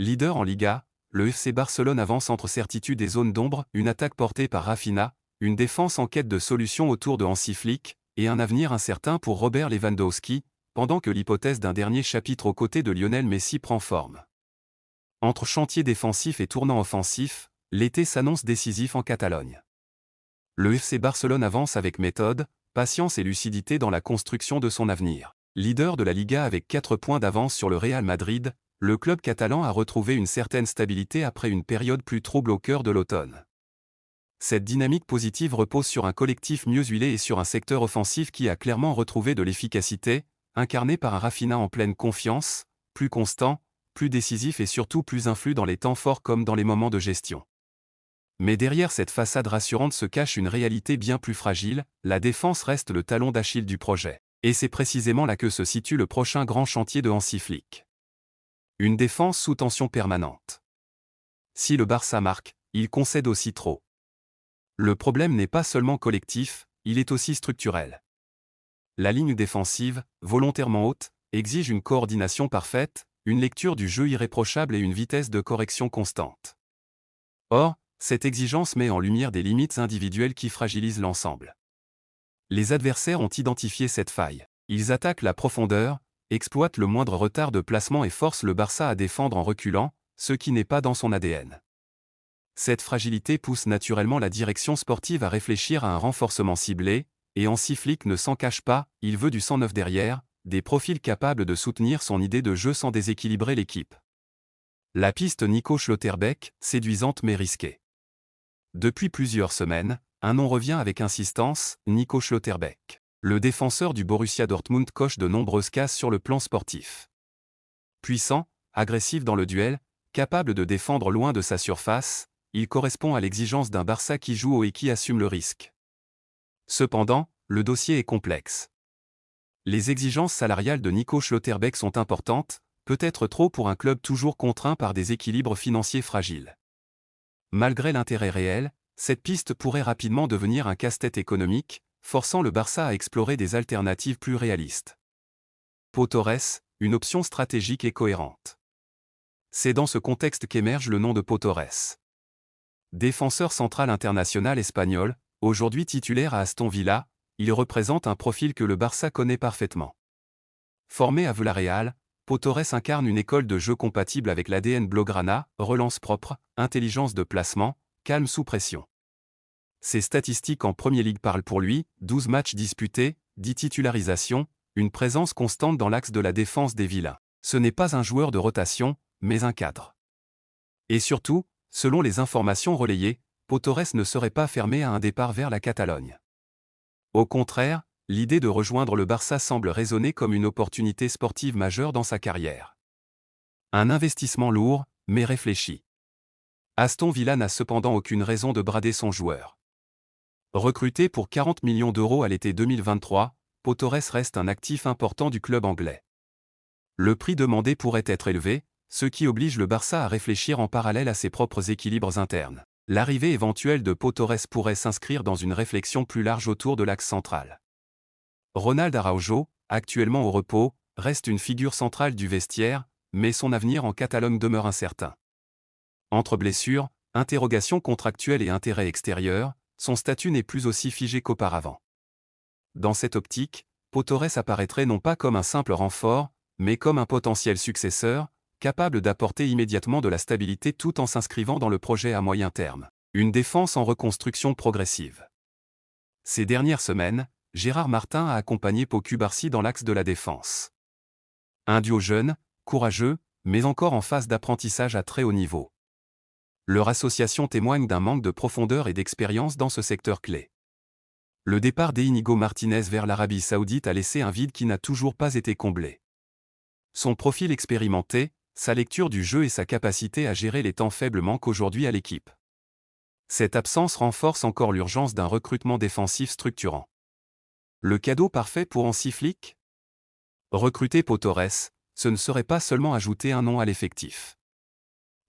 Leader en Liga, le FC Barcelone avance entre certitude et zone d'ombre, une attaque portée par Rafinha, une défense en quête de solutions autour de Hansi Flick, et un avenir incertain pour Robert Lewandowski, pendant que l'hypothèse d'un dernier chapitre aux côtés de Lionel Messi prend forme. Entre chantier défensif et tournant offensif, l'été s'annonce décisif en Catalogne. Le FC Barcelone avance avec méthode, patience et lucidité dans la construction de son avenir. Leader de la Liga avec 4 points d'avance sur le Real Madrid, le club catalan a retrouvé une certaine stabilité après une période plus trouble au cœur de l'automne. Cette dynamique positive repose sur un collectif mieux huilé et sur un secteur offensif qui a clairement retrouvé de l'efficacité, incarné par un Rafinha en pleine confiance, plus constant, plus décisif et surtout plus influent dans les temps forts comme dans les moments de gestion. Mais derrière cette façade rassurante se cache une réalité bien plus fragile, la défense reste le talon d'Achille du projet. Et c'est précisément là que se situe le prochain grand chantier de Hansi Flick. Une défense sous tension permanente. Si le Barça marque, il concède aussi trop. Le problème n'est pas seulement collectif, il est aussi structurel. La ligne défensive, volontairement haute, exige une coordination parfaite, une lecture du jeu irréprochable et une vitesse de correction constante. Or, cette exigence met en lumière des limites individuelles qui fragilisent l'ensemble. Les adversaires ont identifié cette faille. Ils attaquent la profondeur, exploitent le moindre retard de placement et forcent le Barça à défendre en reculant, ce qui n'est pas dans son ADN. Cette fragilité pousse naturellement la direction sportive à réfléchir à un renforcement ciblé, et Hansi Flick ne s'en cache pas, il veut du sang neuf derrière, des profils capables de soutenir son idée de jeu sans déséquilibrer l'équipe. La piste Nico Schlotterbeck, séduisante mais risquée. Depuis plusieurs semaines, un nom revient avec insistance, Nico Schlotterbeck. Le défenseur du Borussia Dortmund coche de nombreuses cases sur le plan sportif. Puissant, agressif dans le duel, capable de défendre loin de sa surface, il correspond à l'exigence d'un Barça qui joue haut et qui assume le risque. Cependant, le dossier est complexe. Les exigences salariales de Nico Schlotterbeck sont importantes, peut-être trop pour un club toujours contraint par des équilibres financiers fragiles. Malgré l'intérêt réel, cette piste pourrait rapidement devenir un casse-tête économique, forçant le Barça à explorer des alternatives plus réalistes. Pau Torres, une option stratégique et cohérente. C'est dans ce contexte qu'émerge le nom de Pau Torres. Défenseur central international espagnol, aujourd'hui titulaire à Aston Villa, il représente un profil que le Barça connaît parfaitement. Formé à Villarreal, Pau Torres incarne une école de jeu compatible avec l'ADN blaugrana, relance propre, intelligence de placement, calme sous pression. Ses statistiques en Premier League parlent pour lui, 12 matchs disputés, 10 titularisations, une présence constante dans l'axe de la défense des vilains. Ce n'est pas un joueur de rotation, mais un cadre. Et surtout, selon les informations relayées, Pau Torres ne serait pas fermé à un départ vers la Catalogne. Au contraire, l'idée de rejoindre le Barça semble résonner comme une opportunité sportive majeure dans sa carrière. Un investissement lourd, mais réfléchi. Aston Villa n'a cependant aucune raison de brader son joueur. Recruté pour 40 millions d'euros à l'été 2023, Pau Torres reste un actif important du club anglais. Le prix demandé pourrait être élevé, ce qui oblige le Barça à réfléchir en parallèle à ses propres équilibres internes. L'arrivée éventuelle de Pau Torres pourrait s'inscrire dans une réflexion plus large autour de l'axe central. Ronald Araujo, actuellement au repos, reste une figure centrale du vestiaire, mais son avenir en Catalogne demeure incertain. Entre blessures, interrogations contractuelles et intérêts extérieurs, son statut n'est plus aussi figé qu'auparavant. Dans cette optique, Pau Torres apparaîtrait non pas comme un simple renfort, mais comme un potentiel successeur, capable d'apporter immédiatement de la stabilité tout en s'inscrivant dans le projet à moyen terme. Une défense en reconstruction progressive. Ces dernières semaines, Gérard Martin a accompagné Pau Cubarsí dans l'axe de la défense. Un duo jeune, courageux, mais encore en phase d'apprentissage à très haut niveau. Leur association témoigne d'un manque de profondeur et d'expérience dans ce secteur clé. Le départ d'Íñigo Martínez vers l'Arabie Saoudite a laissé un vide qui n'a toujours pas été comblé. Son profil expérimenté, sa lecture du jeu et sa capacité à gérer les temps faibles manquent aujourd'hui à l'équipe. Cette absence renforce encore l'urgence d'un recrutement défensif structurant. Le cadeau parfait pour Hansi Flick ? Recruter Pau Torres, ce ne serait pas seulement ajouter un nom à l'effectif.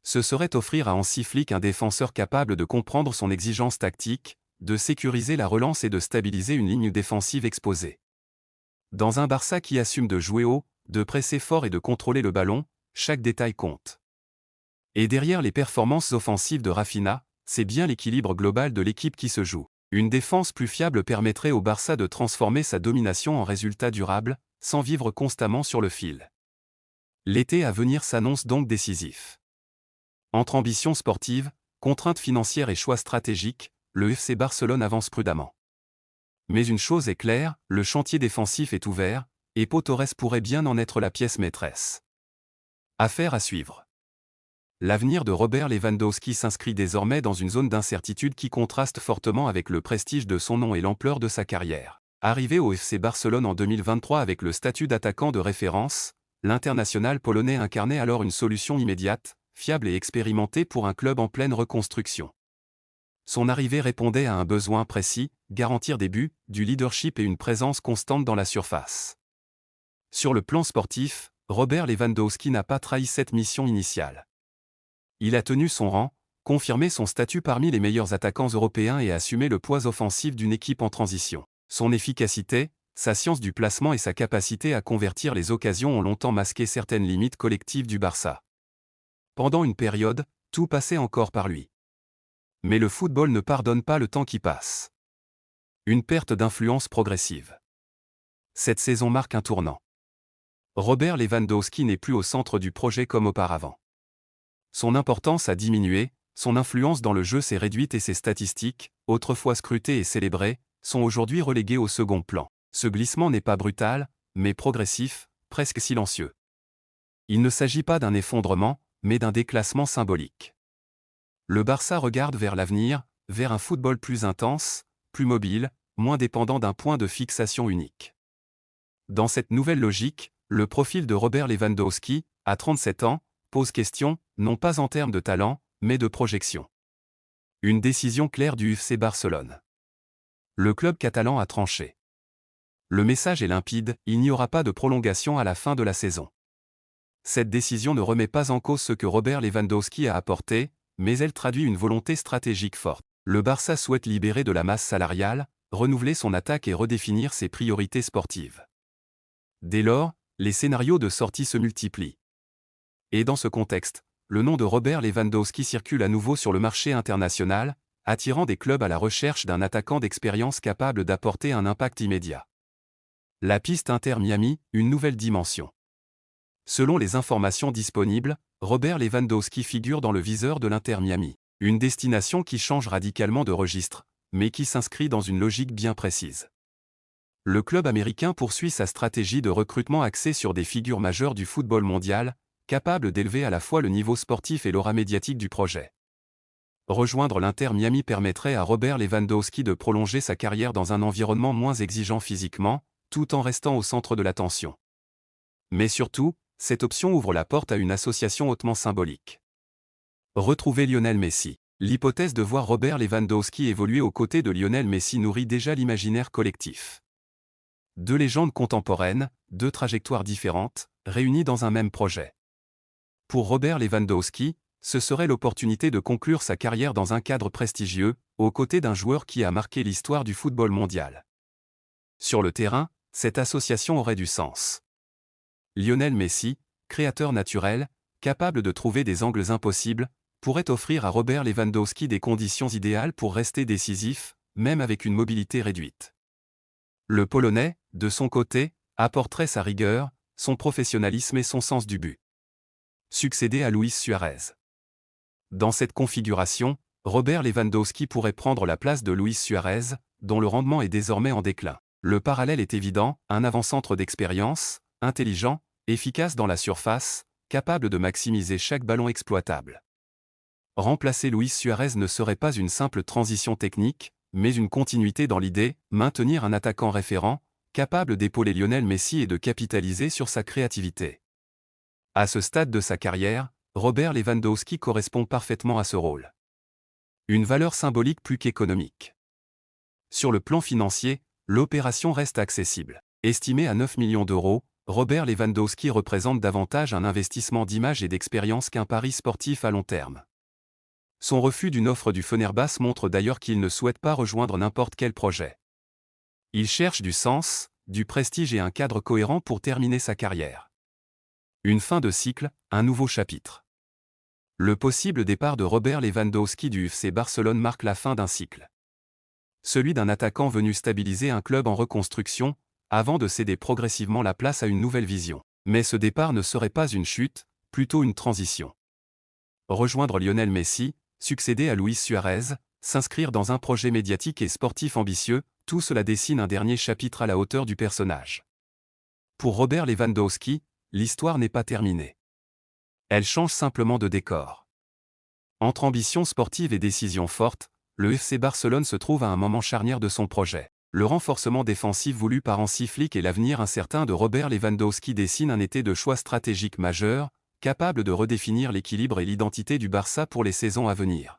Ce serait offrir à Hansi Flick un défenseur capable de comprendre son exigence tactique, de sécuriser la relance et de stabiliser une ligne défensive exposée. Dans un Barça qui assume de jouer haut, de presser fort et de contrôler le ballon, chaque détail compte. Et derrière les performances offensives de Rafinha, c'est bien l'équilibre global de l'équipe qui se joue. Une défense plus fiable permettrait au Barça de transformer sa domination en résultat durable, sans vivre constamment sur le fil. L'été à venir s'annonce donc décisif. Entre ambition sportive, contraintes financières et choix stratégiques, le FC Barcelone avance prudemment. Mais une chose est claire, le chantier défensif est ouvert, et Pau Torres pourrait bien en être la pièce maîtresse. Affaire à suivre. L'avenir de Robert Lewandowski s'inscrit désormais dans une zone d'incertitude qui contraste fortement avec le prestige de son nom et l'ampleur de sa carrière. Arrivé au FC Barcelone en 2023 avec le statut d'attaquant de référence, l'international polonais incarnait alors une solution immédiate, fiable et expérimentée pour un club en pleine reconstruction. Son arrivée répondait à un besoin précis, garantir des buts, du leadership et une présence constante dans la surface. Sur le plan sportif, Robert Lewandowski n'a pas trahi cette mission initiale. Il a tenu son rang, confirmé son statut parmi les meilleurs attaquants européens et assumé le poids offensif d'une équipe en transition. Son efficacité, sa science du placement et sa capacité à convertir les occasions ont longtemps masqué certaines limites collectives du Barça. Pendant une période, tout passait encore par lui. Mais le football ne pardonne pas le temps qui passe. Une perte d'influence progressive. Cette saison marque un tournant. Robert Lewandowski n'est plus au centre du projet comme auparavant. Son importance a diminué, son influence dans le jeu s'est réduite et ses statistiques, autrefois scrutées et célébrées, sont aujourd'hui reléguées au second plan. Ce glissement n'est pas brutal, mais progressif, presque silencieux. Il ne s'agit pas d'un effondrement, mais d'un déclassement symbolique. Le Barça regarde vers l'avenir, vers un football plus intense, plus mobile, moins dépendant d'un point de fixation unique. Dans cette nouvelle logique, le profil de Robert Lewandowski, à 37 ans, pose question, non pas en termes de talent, mais de projection. Une décision claire du FC Barcelone. Le club catalan a tranché. Le message est limpide, il n'y aura pas de prolongation à la fin de la saison. Cette décision ne remet pas en cause ce que Robert Lewandowski a apporté, mais elle traduit une volonté stratégique forte. Le Barça souhaite libérer de la masse salariale, renouveler son attaque et redéfinir ses priorités sportives. Dès lors, les scénarios de sortie se multiplient. Et dans ce contexte, le nom de Robert Lewandowski circule à nouveau sur le marché international, attirant des clubs à la recherche d'un attaquant d'expérience capable d'apporter un impact immédiat. La piste Inter Miami, une nouvelle dimension. Selon les informations disponibles, Robert Lewandowski figure dans le viseur de l'Inter Miami. Une destination qui change radicalement de registre, mais qui s'inscrit dans une logique bien précise. Le club américain poursuit sa stratégie de recrutement axée sur des figures majeures du football mondial, capables d'élever à la fois le niveau sportif et l'aura médiatique du projet. Rejoindre l'Inter Miami permettrait à Robert Lewandowski de prolonger sa carrière dans un environnement moins exigeant physiquement, tout en restant au centre de l'attention. Mais surtout, cette option ouvre la porte à une association hautement symbolique. Retrouver Lionel Messi. L'hypothèse de voir Robert Lewandowski évoluer aux côtés de Lionel Messi nourrit déjà l'imaginaire collectif. Deux légendes contemporaines, deux trajectoires différentes, réunies dans un même projet. Pour Robert Lewandowski, ce serait l'opportunité de conclure sa carrière dans un cadre prestigieux, aux côtés d'un joueur qui a marqué l'histoire du football mondial. Sur le terrain, cette association aurait du sens. Lionel Messi, créateur naturel, capable de trouver des angles impossibles, pourrait offrir à Robert Lewandowski des conditions idéales pour rester décisif, même avec une mobilité réduite. Le Polonais, de son côté, apporterait sa rigueur, son professionnalisme et son sens du but. Succéder à Luis Suarez. Dans cette configuration, Robert Lewandowski pourrait prendre la place de Luis Suarez, dont le rendement est désormais en déclin. Le parallèle est évident, un avant-centre d'expérience, intelligent, efficace dans la surface, capable de maximiser chaque ballon exploitable. Remplacer Luis Suarez ne serait pas une simple transition technique, mais une continuité dans l'idée, maintenir un attaquant référent, capable d'épauler Lionel Messi et de capitaliser sur sa créativité. À ce stade de sa carrière, Robert Lewandowski correspond parfaitement à ce rôle. Une valeur symbolique plus qu'économique. Sur le plan financier, l'opération reste accessible. Estimé à 9 millions d'euros, Robert Lewandowski représente davantage un investissement d'image et d'expérience qu'un pari sportif à long terme. Son refus d'une offre du Fenerbahçe montre d'ailleurs qu'il ne souhaite pas rejoindre n'importe quel projet. Il cherche du sens, du prestige et un cadre cohérent pour terminer sa carrière. Une fin de cycle, un nouveau chapitre. Le possible départ de Robert Lewandowski du FC Barcelone marque la fin d'un cycle. Celui d'un attaquant venu stabiliser un club en reconstruction, avant de céder progressivement la place à une nouvelle vision. Mais ce départ ne serait pas une chute, plutôt une transition. Rejoindre Lionel Messi, succéder à Luis Suarez, s'inscrire dans un projet médiatique et sportif ambitieux, tout cela dessine un dernier chapitre à la hauteur du personnage. Pour Robert Lewandowski, l'histoire n'est pas terminée. Elle change simplement de décor. Entre ambition sportive et décision forte, le FC Barcelone se trouve à un moment charnière de son projet. Le renforcement défensif voulu par Hansi Flick et l'avenir incertain de Robert Lewandowski dessinent un été de choix stratégiques majeurs, capable de redéfinir l'équilibre et l'identité du Barça pour les saisons à venir.